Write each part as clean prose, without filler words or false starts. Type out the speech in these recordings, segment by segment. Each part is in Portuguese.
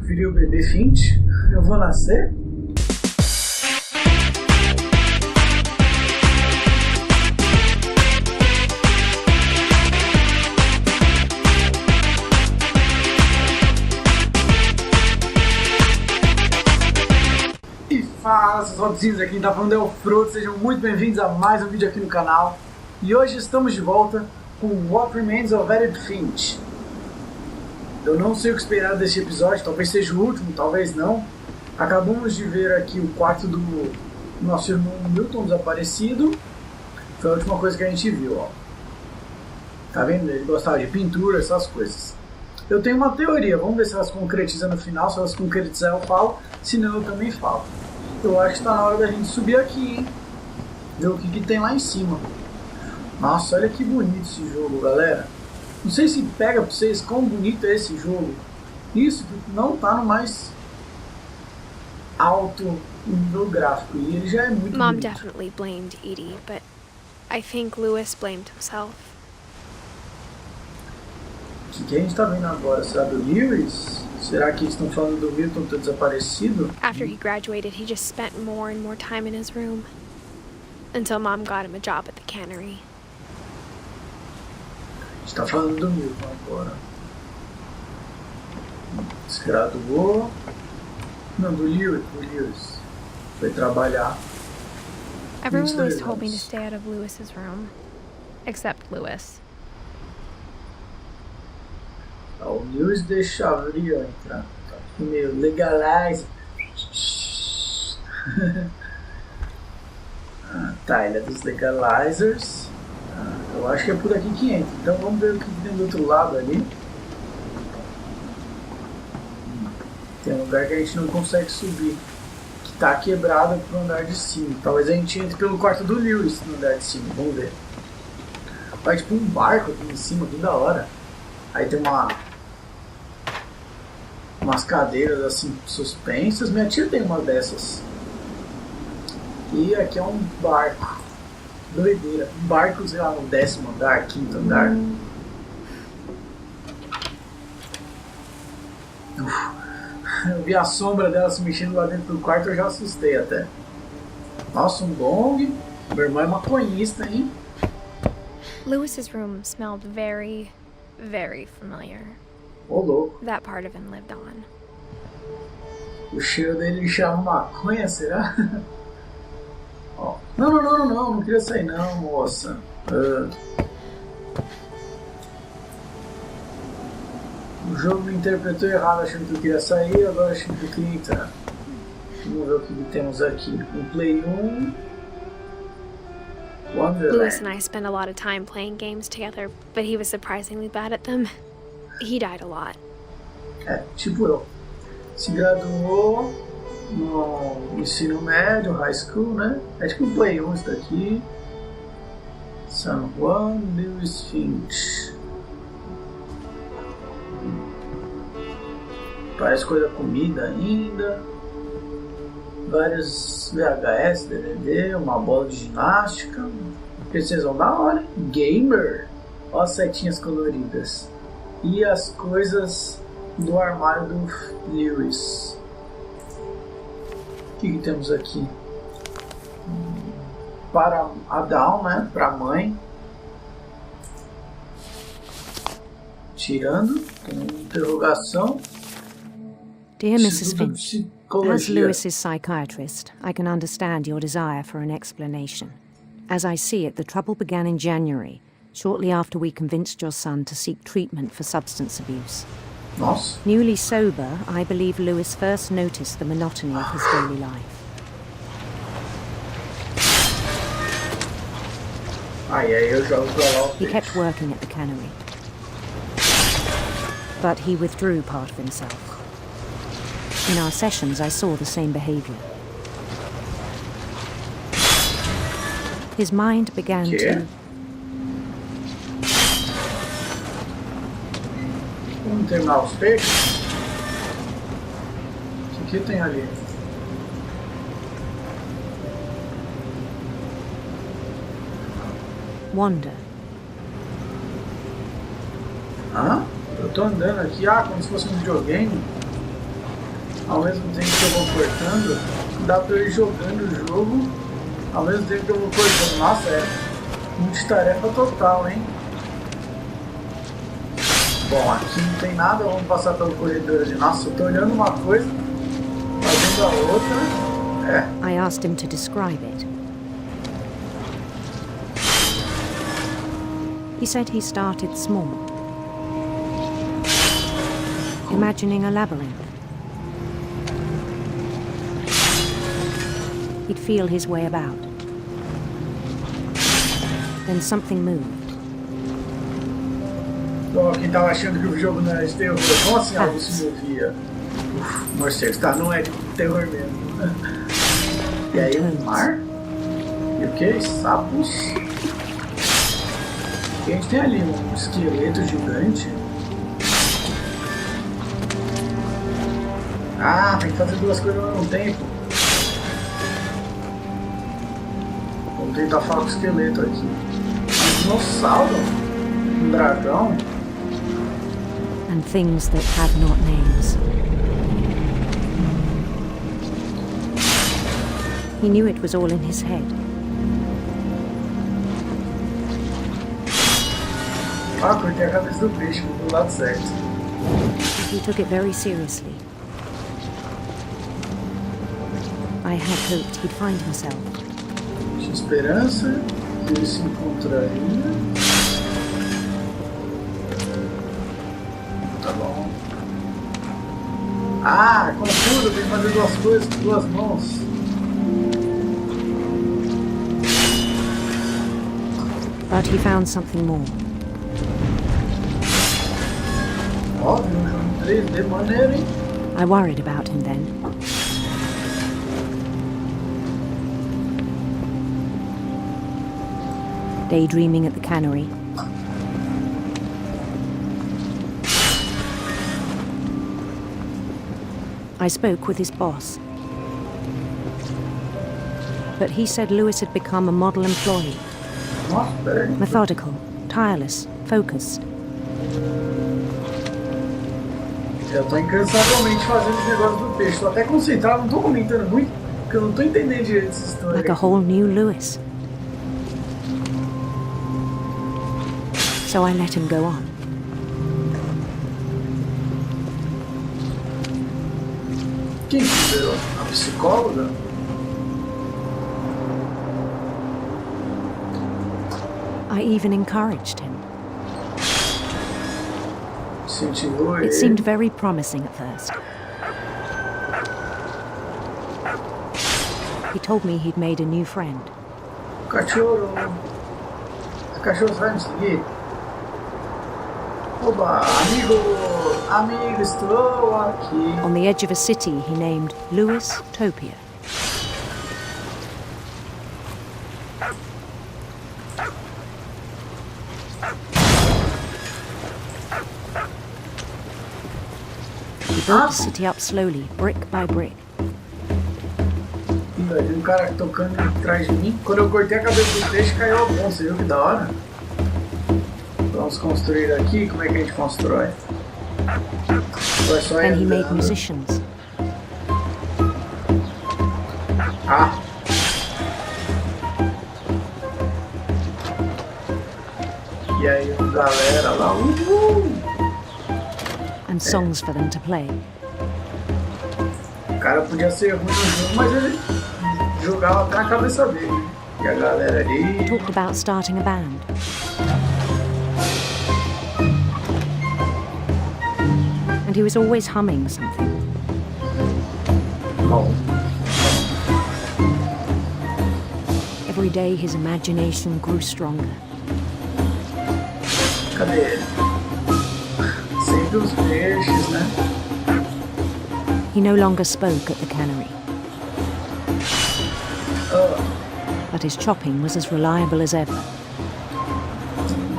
Virei o bebê Finch? Eu vou nascer? E fala, seus hobbitzinhos, aqui quem tá falando é o Frodo, sejam muito bem-vindos a mais um vídeo aqui no canal. E hoje estamos de volta com What Remains of Edith Finch. Eu não sei o que esperar deste episódio, talvez seja o último, talvez não. Acabamos de ver aqui o quarto do nosso irmão Milton desaparecido. Foi a última coisa que a gente viu, ó. Tá vendo? Ele gostava de pintura, essas coisas. Eu tenho uma teoria, vamos ver se elas concretizam no final. Se elas concretizar eu falo, se não eu também falo. Eu acho que está na hora da gente subir aqui, hein? Ver o que tem lá em cima. Nossa, olha que bonito esse jogo, galera. Não sei se pega pra vocês quão bonito é esse jogo. Isso não tá no mais alto nível gráfico. E ele já é muito Mom bonito. definitely blamed Edie, but I think Lewis blamed himself. O que a gente tá vendo agora? Será do Lewis? Será que eles estão falando do Milton ter desaparecido? After he graduated, he just spent more and more time in his room. Until Mom got him a job at the cannery. A gente tá falando do Milton agora. Se graduou. Não, do Lewis. Foi trabalhar. Everyone always told me to stay out of Lewis's room. Except Lewis. O Lewis deixaria entrar. Tá aqui meio legalize. Tá, ele é dos legalizers. Eu acho que é por aqui que entra. Então vamos ver o que tem do outro lado ali. Tem um lugar que a gente não consegue subir, que tá quebrado pro andar de cima. Talvez a gente entre pelo quarto do Lewis no andar de cima. Vamos ver. Vai tipo um barco aqui em cima, que da hora. Aí tem umas cadeiras assim suspensas. Minha tia tem uma dessas. E aqui é um barco. Doideira. Um barco, sei lá, no 10º andar, 5º andar. Eu vi a sombra dela se mexendo lá dentro do quarto, eu já assustei até. Nossa, um gong. Meu irmão é maconhista, hein? Lewis's room smelled very, very familiar. Ô, louco. That part of him lived on. O cheiro dele chama maconha, será? Ó. Não queria sair não, moça. O jogo me interpretou errado, achando que eu queria sair, agora achando que eu queria entrar. Vamos ver o que temos aqui. Um Play 1. Wonderland. Lewis and I spent a lot of time playing games together, but he was surprisingly bad at them. He died a lot. É, tipo eu. Se graduou no ensino médio, high school, né? É tipo um Play 1 isso daqui. San Juan, Lewis Finch. Parece coisa comida ainda. Vários VHS, DVD, uma bola de ginástica. Precisam da hora. Gamer. Ó as setinhas coloridas. E as coisas do armário do Lewis. O que temos aqui? Para a Dawn, né? Para a mãe. Tirando. Tem uma interrogação. Dear Mrs. Finch, as Lewis's psychiatrist, I can understand your desire for an explanation. As I see it, the trouble began in January, shortly after we convinced your son to seek treatment for substance abuse. Nossa. Newly sober, I believe Lewis first noticed the monotony of his daily life. He kept working at the cannery, but he withdrew part of himself. In our sessions, I saw the same behavior. His mind began to... Vamos terminar os peixes. O que tem ali? Wander. Hã? Eu tô andando aqui, como se fosse um videogame. ao mesmo tempo que eu vou cortando, dá pra eu ir jogando o jogo ao mesmo tempo que eu vou cortando. Nossa, é multitarefa total, hein? Bom, aqui não tem nada, vamos passar pelo corredor ali. Nossa, eu tô olhando uma coisa, fazendo a outra. É. I asked him to describe it. He said he started small, imagining a labyrinth. He'd feel his way about. Then something moved. Bom, quem tava achando que o jogo não era de terror, como assim algo se movia? Morcegos, tá, não é de terror mesmo. E aí o mar? E o que? Sapos? E a gente tem ali um esqueleto gigante. Ah, tem que fazer duas coisas ao mesmo tempo. Vamos tentar falar com o esqueleto aqui. Um dinossauro? Um dragão? And things that have not names. He knew it was all in his head. Ah, cortei a cabeça do bicho do lado certo. He took it very seriously. I had hoped he'd find himself. Tinha esperança que ele se encontraria. Tá bom. Ah, confuso, tem que fazer duas coisas com duas mãos. But he found something more. Óbvio, um jogo 3D maneiro, hein? I worried about him then. Daydreaming at the cannery. I spoke with his boss. But he said Lewis had become a model employee. Nossa, peraí. Methodical, tireless, focused. Eu tô incansavelmente fazendo esse negócio do peixe. Tô até concentrado, não tô comentando muito, porque eu não tô entendendo direito essa história. Like a whole new Lewis. So I let him go on. Quem liberou? A psicóloga? I even encouraged him. Incentivou It ele. seemed very promising at first. He told me he'd made a new friend. Cachorro. Esse cachorro vai me seguir? Oba, amigo! Amigo, estou aqui. On the edge of a city he named Lewis Topia. He built the city up slowly, brick by brick. Tem um cara tocando atrás de mim. Quando eu cortei a cabeça do peixe, caiu a mão. Você viu que da hora? Vamos construir aqui. Como é que a gente constrói? Vai só Then he made andando. musicians. Ah! E aí, galera lá. And songs for them to play. O cara podia ser ruim no jogo, mas ele jogava até na cabeça dele. E a galera ali. Talked about starting a band. And he was always humming something. Bom, Every day his imagination grew stronger. cadê ele? Sempre os peixes, né? He no longer spoke at the cannery, Ah, but his chopping was as reliable as ever.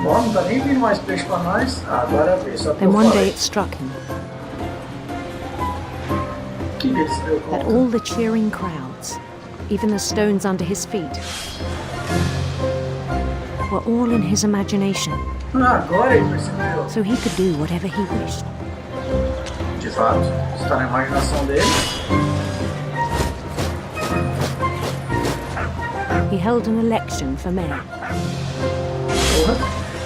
bom, não tá nem vindo mais peixe pra nós. Ah, agora vê, só que Then eu one day falei. it struck him O que ele se deu that conta? all the cheering crowds, even the stones under his feet, were all in his imagination, Ah, agora ele percebeu. so he could do whatever he wished. fato. Está na imaginação dele. He held an election for mayor.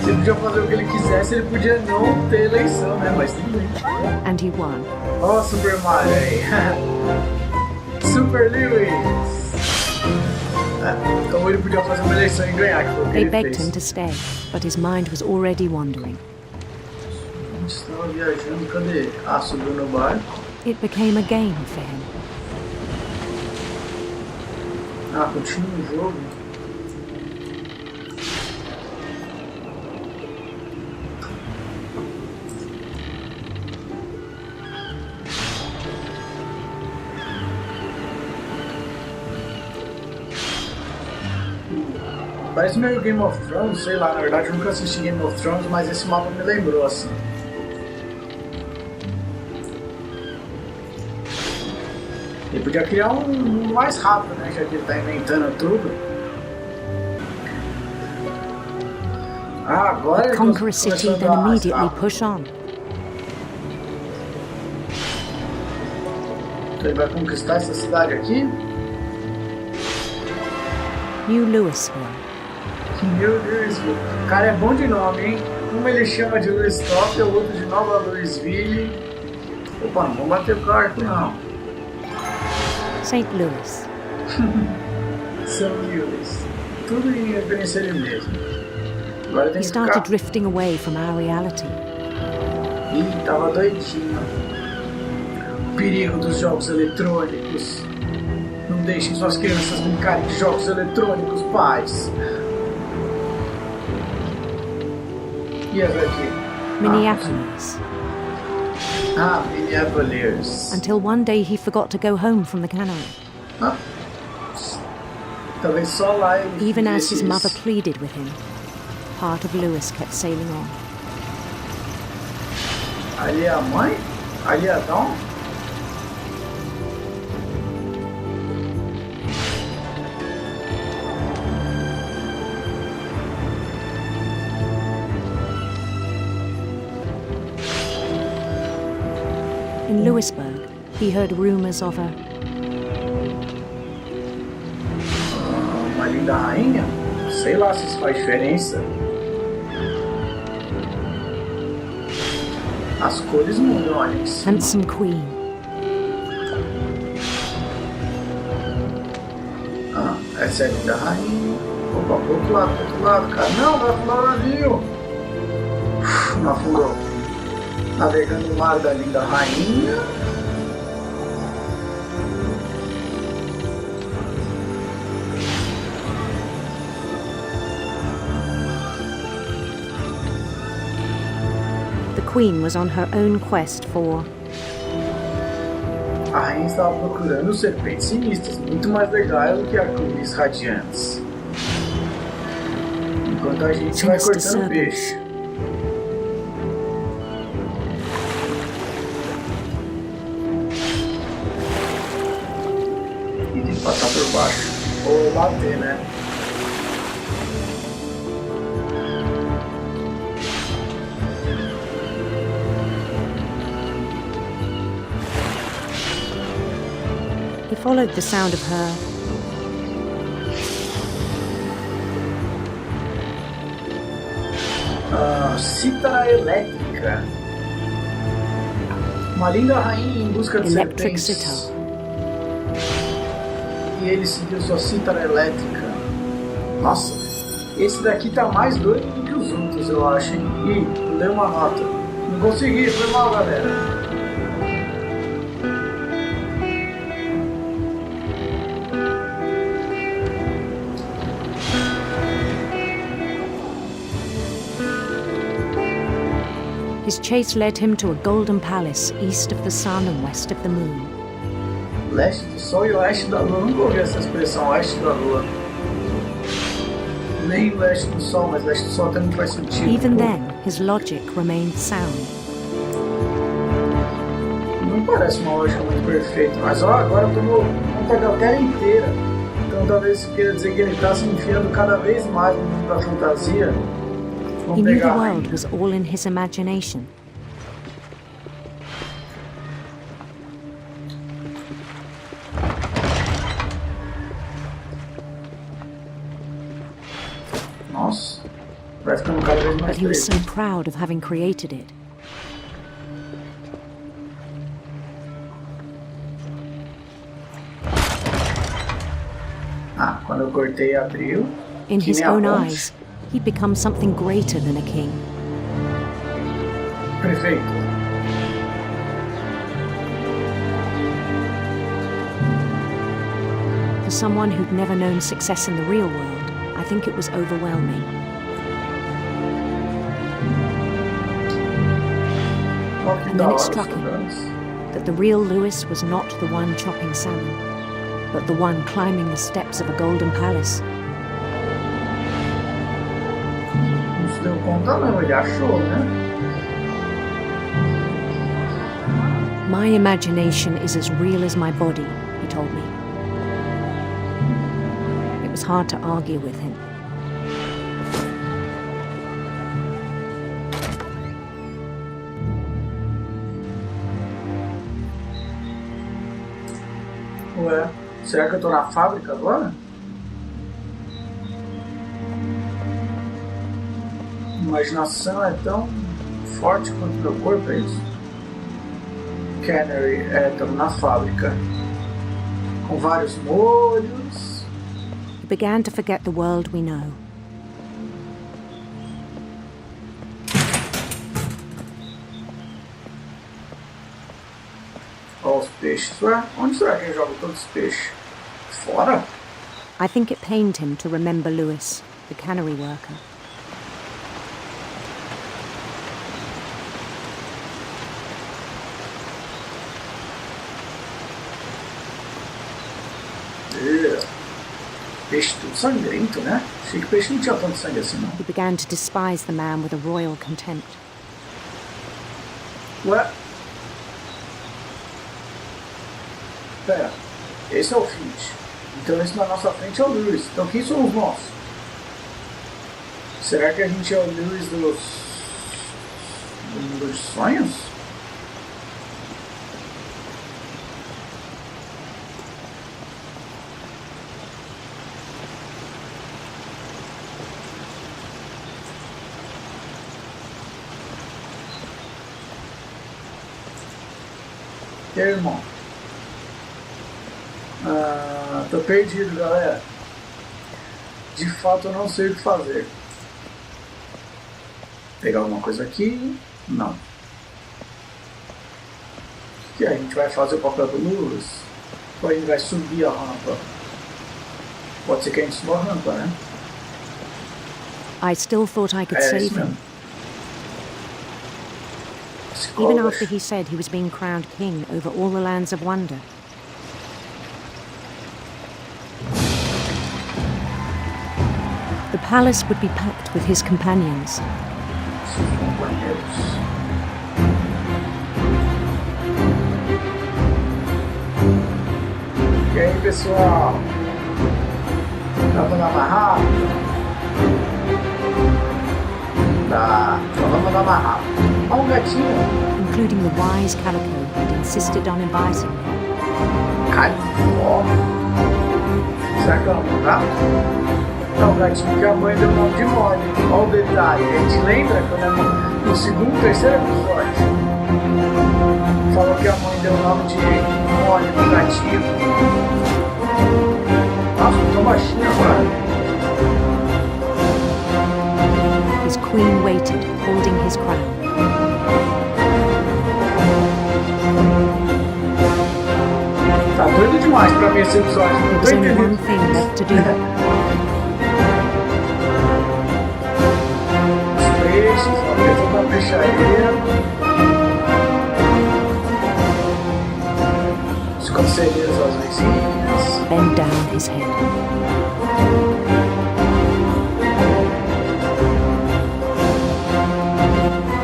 Se ele podia fazer o que ele quisesse, ele podia não ter eleição, né? Mas tudo bem. And he won. Oh, Super Mario aí. Super Lewis. Então ele podia fazer uma eleição e ganhar, que foi o que They ele begged fez. him to stay, but his mind was already wandering. A gente estava viajando, cadê? Ah, subiu no barco. It became a game for him. Ah, continua o jogo. Parece meio Game of Thrones, sei lá, na verdade eu nunca assisti Game of Thrones, mas esse mapa me lembrou assim. Ele podia criar um mais rápido, né, já que ele tá inventando tudo. Ah, agora ele Conquer a city, then immediately push on. Então ele vai conquistar essa cidade aqui. New Louisville. Meu Deus, o cara é bom de nome, hein? Um ele chama de Louisville, o outro de Nova Louisville. Opa, não vamos bater o carro, não. St. Louis. São Louis. Tudo em referência a ele mesmo. Agora tem He que started ficar... drifting away from our reality. Ih, tava doidinho. O perigo dos jogos eletrônicos. Não deixem suas crianças brincarem de jogos eletrônicos, pais. E essa aqui? Minneapolis. Minneapolis. Until one day he forgot to go home from the canal. Talvez só lá ele Even as his isso. mother pleaded with him, part of Lewis kept sailing on. Ali é a mãe? Ali é a Dawn? In Louisburg, he heard rumors of a Uma linda rainha? Sei lá se isso faz diferença. As cores mudam ali em cima. handsome queen. Essa é a linda rainha. Opa, pro outro lado, cara. Não, vai afundar o navio. Não afundou. Navegando no mar da linda rainha. The queen was on her own quest for A rainha estava procurando serpentes sinistras, muito mais legais do que arco-íris radiantes. Enquanto a gente vai cortando peixe. E tem que passar por baixo. Ou bater, né? He followed the sound of her cítara elétrica. Uma linda rainha em busca de electric serpentes. sitar. E ele seguiu sua cítara elétrica. Nossa, esse daqui tá mais doido do que os outros, eu acho, hein? Ih, dei uma nota. Não consegui, foi mal, galera. His chase led him to a golden palace east of the sun and west of the moon. Leste do Sol e Oeste da Lua. Nunca ouvi essa expressão, Oeste da Lua. Nem Leste do Sol, mas Leste do Sol até não faz sentido. Even then, his logic remained sound. Não parece uma lógica muito perfeita, mas ó, agora tomou conta da tela inteira. Então talvez isso queira dizer que ele está se enfiando cada vez mais no mundo da fantasia. He knew the world was all in his imagination. Nossa, vai ficando cada vez mais But he was so preto. proud of having created it. Ah, quando eu cortei, abriu. In Que his nem a own ponte. eyes, he'd become something greater than a king. Prefeito. For someone who'd never known success in the real world, I think it was overwhelming. Ó, que And da then it hora struck os him soldados. that the real Lewis was not the one chopping salmon, but the one climbing the steps of a golden palace. Não se deu conta não, ele achou, né? My imagination is as real as my body, he told me. It was hard to argue with him. Ué, será que eu tô na fábrica agora? Imaginação é tão forte quanto meu corpo, é isso? Cannery, estamos na fábrica. Com vários molhos. He began to forget the world we know. Olha os peixes. Ué, onde será que ele joga todos os peixes? Fora? I think it pained him to remember Lewis, the cannery worker. Peixe tudo sangrento, né? Achei que o peixe não tinha tanto sangue assim, não. He began to despise the man with a royal contempt. Ué? Pera, esse é o Finch. Então esse na nossa frente é o Lewis. Então quem somos nós? Será que a gente é o Lewis do mundo dos sonhos? E aí, irmão? Tô perdido, galera. De fato, eu não sei o que fazer. Pegar alguma coisa aqui? Não. O que a gente vai fazer o papel do Lewis? Ou a gente vai subir a rampa? Pode ser que a gente suba a rampa, né? I still thought I could É save isso him. mesmo. Even Escolas. after he said he was being crowned king over all the lands of wonder. The palace would be packed with his companions. Seus companheiros. E aí, pessoal? Vamos amarrar? Tá, então vamos amarrar. Olha um gatinho. Including the wise Calico who'd insisted on inviting me. Calicó. Será que é um gato? É o gatinho que a mãe deu o nome de Molly. Olha o detalhe. A gente lembra quando no segundo, terceiro episódio falou que a mãe deu o nome de Molly pro gatinho. Nossa, eu tô baixinho agora. His queen waited, holding his crown. Tá doido demais pra mim esse episódio. Não There tô was only one entendendo. thing left to do. Os peixes, ó, levou pra peixaria. Os conselheiros azuizinhos. Bend down his head.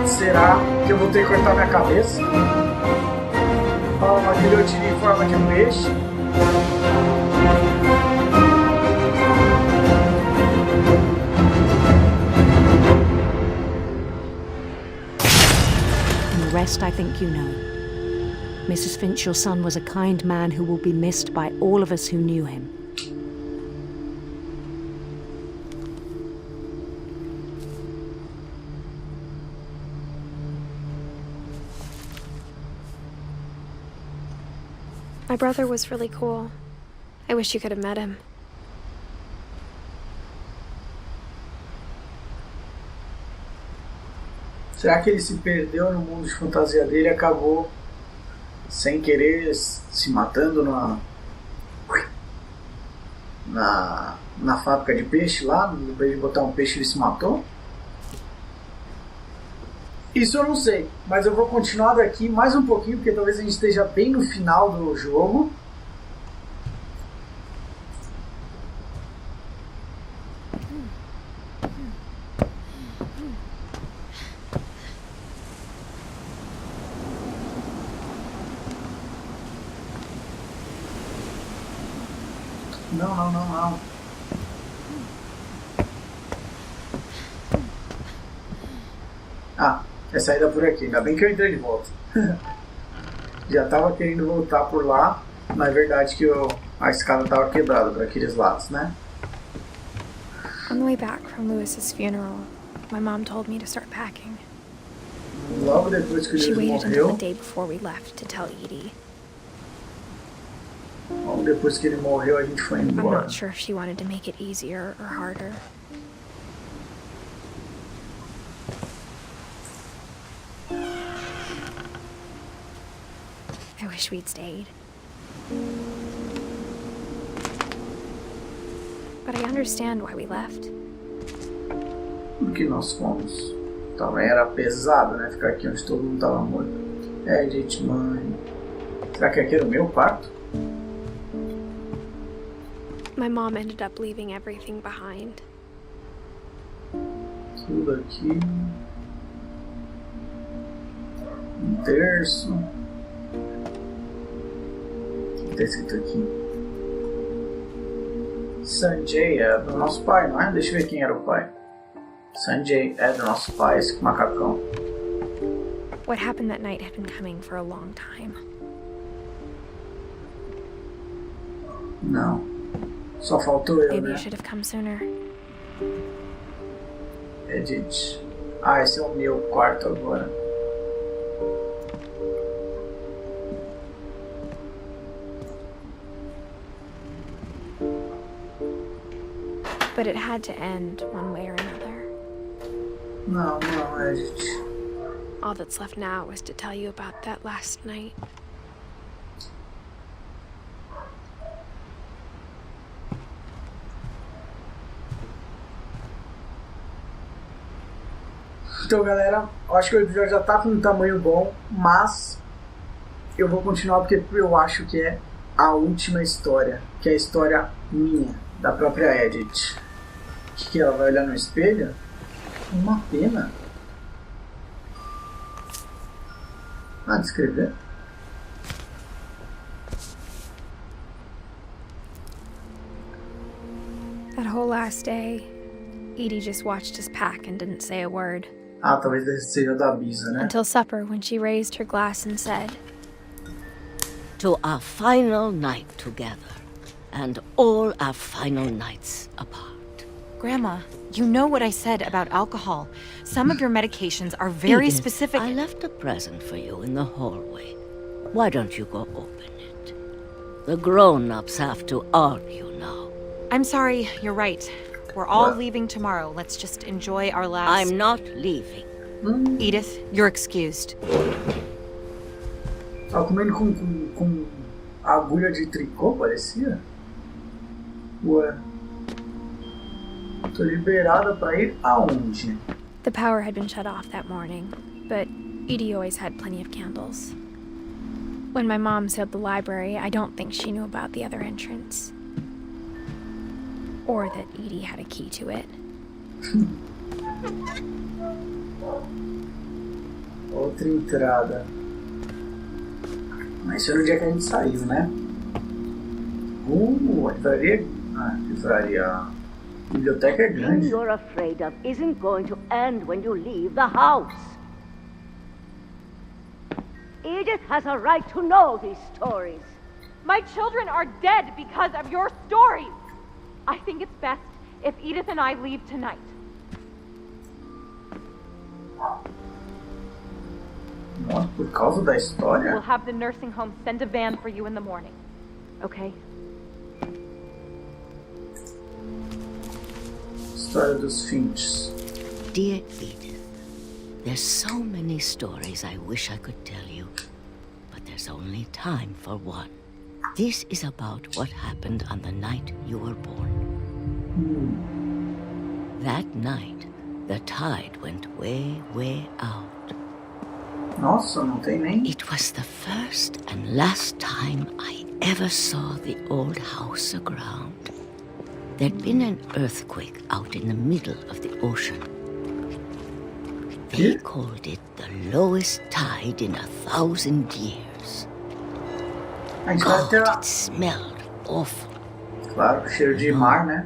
Será que eu vou ter que cortar minha cabeça? Ó, uma guilhotina em forma de peixe. And the rest I think you know. Mrs. Finch, your son was a kind man who will be missed by all of us who knew him. My brother was really cool. I wish you could have met him. Será que ele se perdeu no mundo de fantasia dele e acabou sem querer se matando na fábrica de peixe lá? No vez de botar um peixe ele se matou? Isso eu não sei, mas eu vou continuar daqui mais um pouquinho, porque talvez a gente esteja bem no final do jogo. Não. Ah, é saída por aqui. Ainda bem que eu entrei de volta. Já tava querendo voltar por lá. Na verdade que a escada tava quebrada para aqueles lados, né? On the way back from Lewis's funeral, my mom told me to start packing. Logo depois que She Lewis waited until the morreu, day before we left to tell Edie. logo depois que ele morreu a gente foi I'm embora. not sure if she wanted to make it easier or harder. I wish we'd stayed. But I understand why we left. Porque nós fomos. Também era pesado, né? Ficar aqui onde todo mundo tava morto. É, gente, mãe. Será que aqui era o meu quarto? My mom ended up leaving everything behind. Tudo aqui. Um terço. O que tá escrito aqui? Sanjay é do nosso pai, não é? Deixa eu ver quem era o pai. Sanjay é do nosso pai, esse macacão. What happened that night had been coming for a long time. Não. Só faltou eu, Maybe né? you should have come sooner. Edith. Ah, esse é o meu quarto agora. But it had to end one way or another. Não, Edith. All that's left now is to tell you about that last night. Então, galera, eu acho que o episódio já tá com um tamanho bom, mas eu vou continuar porque eu acho que é a última história, que é a história minha, da própria Edith. O que ela vai olhar no espelho? Uma pena. Ah, de escrever? That whole last day, Edie just watched us pack and didn't say a word. Ah, talvez seja da Bisa, né? Until supper, when she raised her glass and said, To our final night together, and all our final nights apart. Grandma, you know what I said about alcohol. Some of your medications are very Edith, specific. I left a present for you in the hallway. Why don't you go open it? The grown-ups have to argue now. I'm sorry, you're right. We're all What? leaving tomorrow. Let's just enjoy our last... I'm not leaving. Edith, you're excused. Tava comendo com agulha de tricô, parecia? Ué. Tô liberada pra ir aonde? the power had been shut off that morning, but Edie always had plenty of candles. When my mom sealed the library, I don't think she knew about the other entrance. Or that Edie had a key to it. Outra entrada. Mas foi no dia que a gente saiu, né? Livraria. Ah, livraria. Biblioteca é The thing grande. you're afraid of isn't going to end when you leave the house. Edith has a right to know these stories. My children are dead because of your stories. I think it's best if Edith and I leave tonight. Nossa, por causa da história? We'll have the nursing home send a van for you in the morning. Okay? História dos Finch. Dear Edith, there's so many stories I wish I could tell you, but there's only time for one. This is about what happened on the night you were born. That night, the tide went way, way out. Nossa, não tem nem... It was the first and last time I ever saw the old house aground. There'd been an earthquake out in the middle of the ocean. They called it the lowest tide in 1,000 years. God, it smelled awful. Claro, cheiro de mar, né?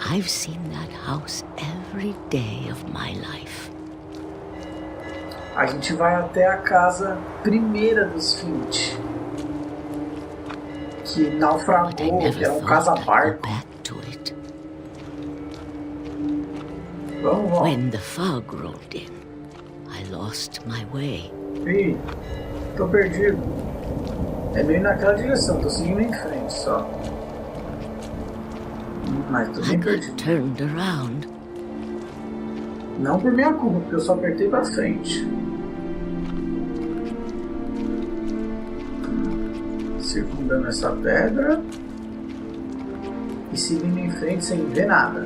I've seen that house every day of my life. A gente vai até a casa primeira dos Finch, que naufragou, que era casa-barco. Vamos. When the fog rolled in, I lost my way. Ih, tô perdido. É meio naquela direção, tô seguindo em frente só. Mas tô bem perdido. Turned around. Não por minha culpa, porque eu só apertei pra frente. Circundando essa pedra e seguindo em frente sem ver nada.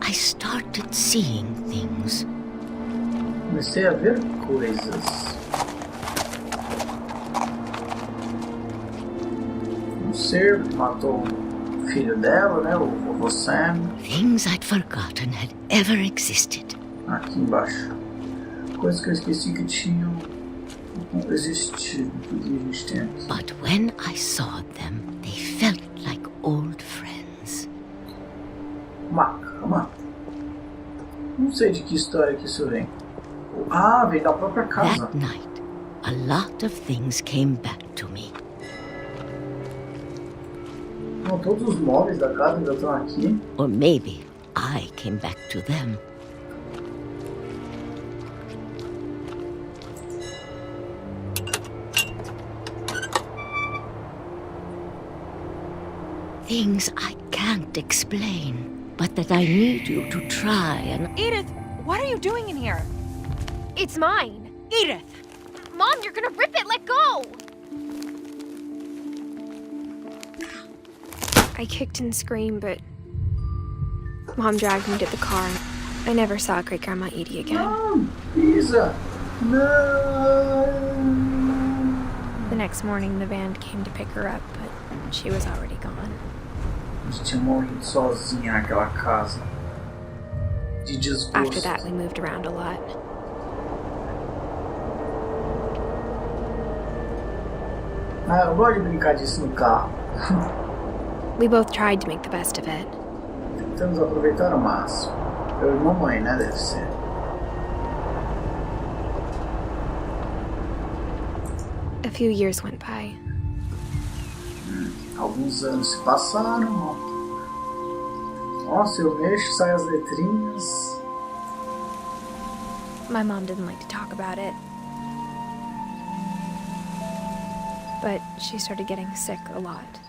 I started seeing things. Comecei a ver coisas. Um ser matou o filho dela, né, o vovô Sam. Things I'd forgotten had ever existed. Aqui embaixo. Coisas que eu esqueci que tinham existido, que a gente tem aqui. But when I saw them, they felt like old friends. Calma. Não sei de que história que isso vem. Ah, vem da própria casa. That night, a lot of things came back to me. Não, todos os móveis da casa ainda estão aqui. Or maybe I came back to them. Things I can't explain, but that I need you to try and... Edith, what are you doing in here? It's mine. Edith! Mom, you're gonna rip it! Let go! I kicked and screamed, but Mom dragged me to the car. I never saw Great Grandma Edie again. Não, Isa! Não! The next morning, the van came to pick her up, but she was already gone. A gente tinha morrido sozinha naquela casa. De desgosto. After that, we moved around a lot. Ah, eu gosto de brincar disso no carro. We both tried to make the best of it. Tentamos aproveitar ao máximo. Eu e mamãe, né? Deve ser. A few years went by. Alguns anos se passaram. Nossa, eu mexo, sai as letrinhas. My mom didn't like to talk about it. But she started getting sick a lot.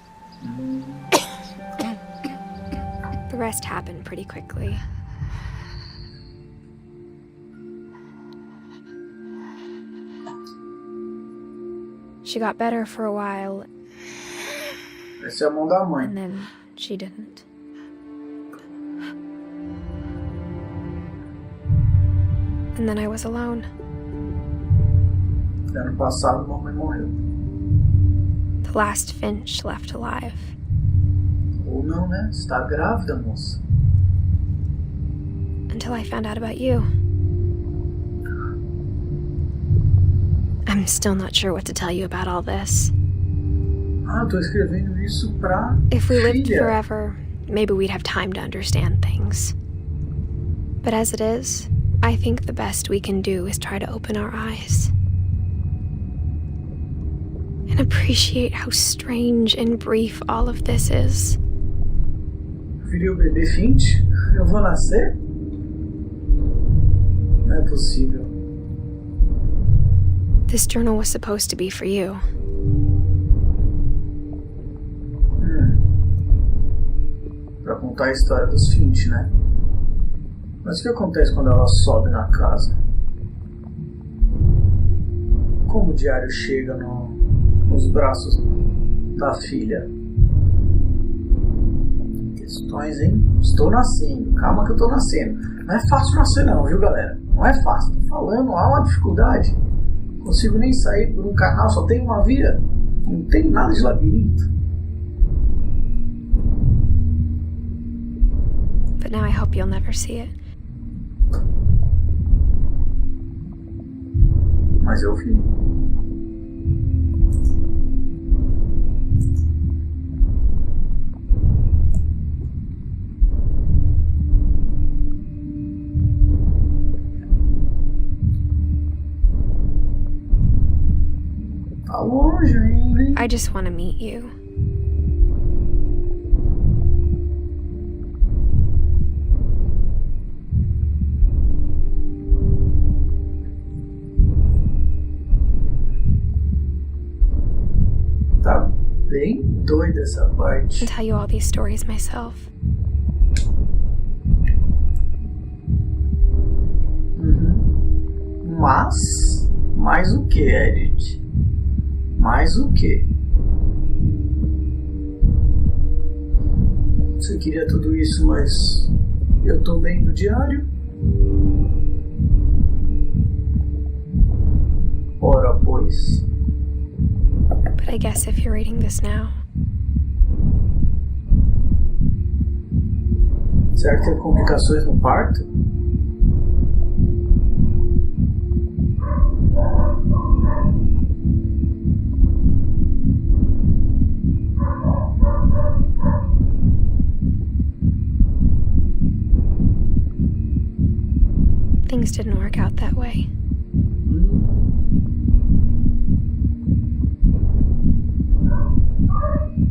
The rest happened pretty quickly. She got better for a while. Essa é a mão da mãe. And then she didn't. And then I was alone. Ano passado, mamãe morreu. The last Finch left alive. Ou não, né? Está grávida, moça. Until I found out about you. I'm still not sure what to tell you about all this. Ah, tô escrevendo isso pra If we lived filha. forever, maybe we'd have time to understand things. But as it is, I think the best we can do is try to open our eyes. And appreciate how strange and brief all of this is. Viria o bebê Finch? Eu vou nascer? Não é possível. This journal was supposed to be for you. Pra contar a história dos Finch, né? Mas o que acontece quando ela sobe na casa? Como o diário chega nos braços da filha? Questões, hein? Estou nascendo. Calma que eu tô nascendo. Não é fácil nascer não, viu, galera? Não é fácil. Tô falando, há uma dificuldade. Não consigo nem sair por um canal, só tem uma via. Não tem nada de labirinto. But now I hope you'll never see it. Mas eu vi. Tá longe ainda, hein? I just want to meet you. Tá bem doida essa parte. And tell you all these stories myself. Mas, mais o que, Edith? Mais o que? Você queria tudo isso, mas eu tô lendo o diário. Ora, pois. But I guess if you're reading this now, será que teve complicações no parto? things didn't work out that way.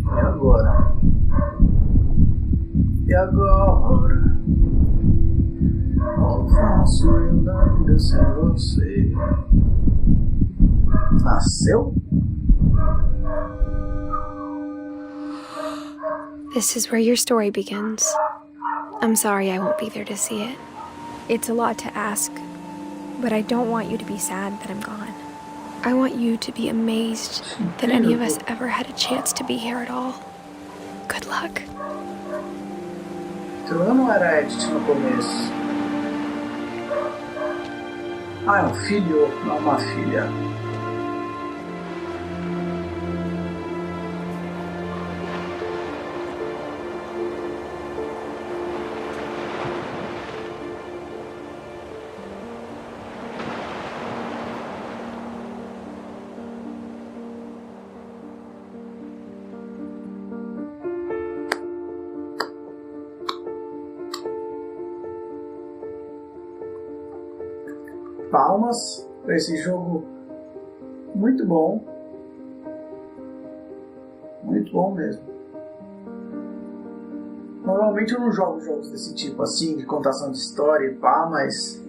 E agora? E agora? Como faço eu da vida sem você? Nasceu? This is where your story begins. I'm sorry I won't be there to see it. It's a lot to ask, but I don't want you to be sad that I'm gone. I want you to be amazed that any of us ever had a chance to be here at all. Good luck. Tu não era Edith no começo. Ah, é um filho, não uma filha. Palmas para esse jogo muito bom mesmo. Normalmente eu não jogo jogos desse tipo assim, de contação de história e pá, mas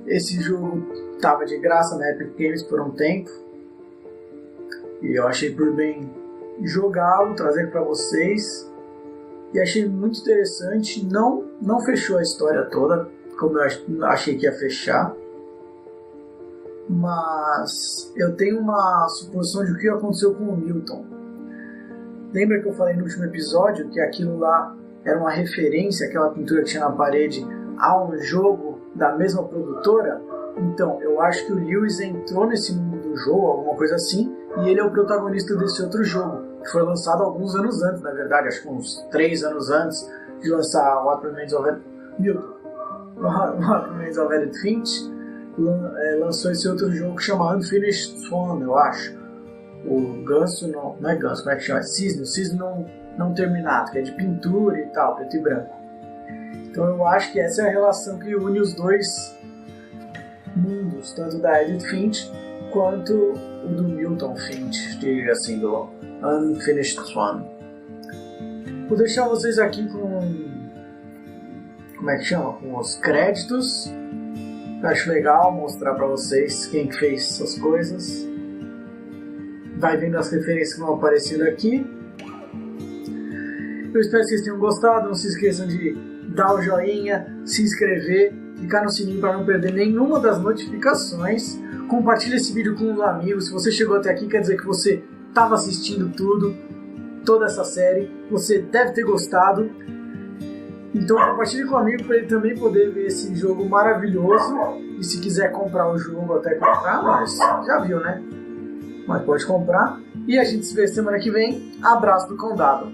esse jogo tava de graça na Epic Games por um tempo e eu achei por bem jogá-lo, trazer para vocês e achei muito interessante. Não fechou a história toda como eu achei que ia fechar, mas eu tenho uma suposição de o que aconteceu com o Milton. Lembra que eu falei no último episódio que aquilo lá era uma referência, aquela pintura que tinha na parede, a um jogo da mesma produtora? Então, eu acho que o Lewis entrou nesse mundo do jogo, alguma coisa assim, e ele é o protagonista desse outro jogo, que foi lançado alguns anos antes, na verdade, acho que uns 3 anos antes de lançar What Remains of Edith Finch, lançou esse outro jogo que chama Unfinished Swan, eu acho. O ganso, não é ganso, como é que chama? Cisne, o cisne não terminado, que é de pintura e tal, preto e branco. Então eu acho que essa é a relação que une os dois mundos, tanto da Edith Finch quanto o do Milton Finch, diria assim, do Unfinished Swan. Vou deixar vocês aqui com... como é que chama? Com os créditos Eu acho legal mostrar pra vocês quem fez essas coisas. Vai vendo as referências que vão aparecendo aqui. Eu espero que vocês tenham gostado. Não se esqueçam de dar o joinha, se inscrever, clicar no sininho para não perder nenhuma das notificações. Compartilhe esse vídeo com os amigos. Se você chegou até aqui, quer dizer que você estava assistindo toda essa série. Você deve ter gostado. Então compartilhe com o amigo para ele também poder ver esse jogo maravilhoso. E se quiser comprar o jogo, até comprar, mas já viu, né? Mas pode comprar. E a gente se vê semana que vem. Abraço do Condado.